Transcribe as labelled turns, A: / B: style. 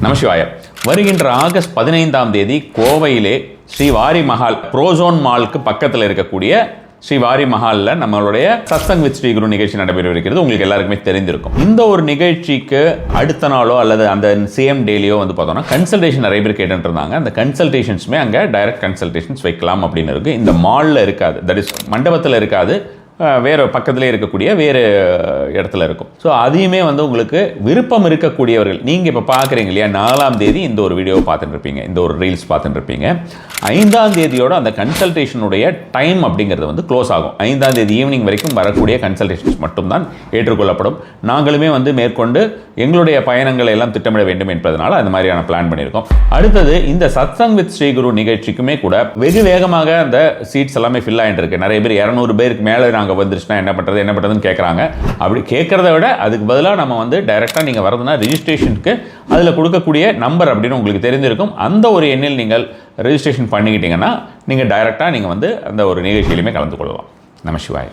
A: நமசிவாய. வருகின்ற ஆகஸ்ட் 15ஆம் தேதி கோவையிலே ஸ்ரீ வாரி மஹால் ப்ரோசோன் மாலுக்கு பக்கத்தில் இருக்கக்கூடிய ஸ்ரீ வாரி மஹாலில் நம்மளுடைய சத்சங் வித் ஸ்ரீ குரு நிகழ்ச்சி நடைபெறவிருக்கிறது. உங்களுக்கு எல்லாருக்குமே தெரிந்திருக்கும். இந்த ஒரு நிகழ்ச்சிக்கு அடுத்த நாளோ அல்லது அந்த சேம் டேலியோ வந்து பார்த்தோம்னா கன்சல்டேஷன் நிறைய பேர் கேட்டுட்டு இருந்தாங்க. அந்த கன்சல்டேஷன்ஸுமே அங்கே டைரக்ட் கன்சல்டேஷன்ஸ் வைக்கலாம் அப்படின்னு இருக்குது. இந்த மாலில் இருக்காது, தட் இஸ் மண்டபத்தில் இருக்காது, வேறு பக்கத்திலே இருக்கக்கூடிய வேறு இடத்துல இருக்கும். ஸோ அதையுமே வந்து உங்களுக்கு விருப்பம் இருக்கக்கூடியவர்கள், நீங்கள் இப்போ பார்க்குறீங்க இல்லையா, 4ஆம் தேதி இந்த ஒரு வீடியோவை பார்த்துட்டு இருப்பீங்க, இந்த ஒரு ரீல்ஸ் பார்த்துட்டு இருப்பீங்க. 5ஆம் தேதியோட அந்த கன்சல்டேஷனுடைய டைம் அப்படிங்கிறது வந்து க்ளோஸ் ஆகும். 5ஆம் தேதி ஈவினிங் வரைக்கும் வரக்கூடிய கன்சல்டேஷன்ஸ் மட்டும்தான் ஏற்றுக்கொள்ளப்படும். நாங்களுமே வந்து மேற்கொண்டு எங்களுடைய பயணங்களை எல்லாம் திட்டமிட வேண்டும் என்பதனால அந்த மாதிரியான பிளான் பண்ணியிருக்கோம். அடுத்தது இந்த சத்சங் வித் ஸ்ரீ குரு நிகழ்ச்சிக்குமே கூட வெகு வேகமாக அந்த சீட்ஸ் எல்லாமே ஃபில் ஆகிட்டு இருக்கு. நிறைய பேர் 200 பேருக்கு மேலே நாங்கள் வந்துருச்சுன்னா என்ன பண்ணுறதுன்னு கேட்குறாங்க. அப்படி கேட்குறத விட அதுக்கு பதிலாக நம்ம வந்து டைரெக்டாக நீங்கள் வரதுன்னா ரிஜிஸ்ட்ரேஷனுக்கு அதில் கொடுக்கக்கூடிய நம்பர் அப்படின்னு உங்களுக்கு தெரிஞ்சிருக்கும். அந்த ஒரு எண்ணில் நீங்கள் ரெஜிஸ்ட்ரேஷன் பண்ணிக்கிட்டீங்கன்னா நீங்கள் டைரெக்டாக நீங்கள் வந்து அந்த ஒரு நிகழ்ச்சியிலுமே கலந்து கொள்ளலாம். நமசிவாய.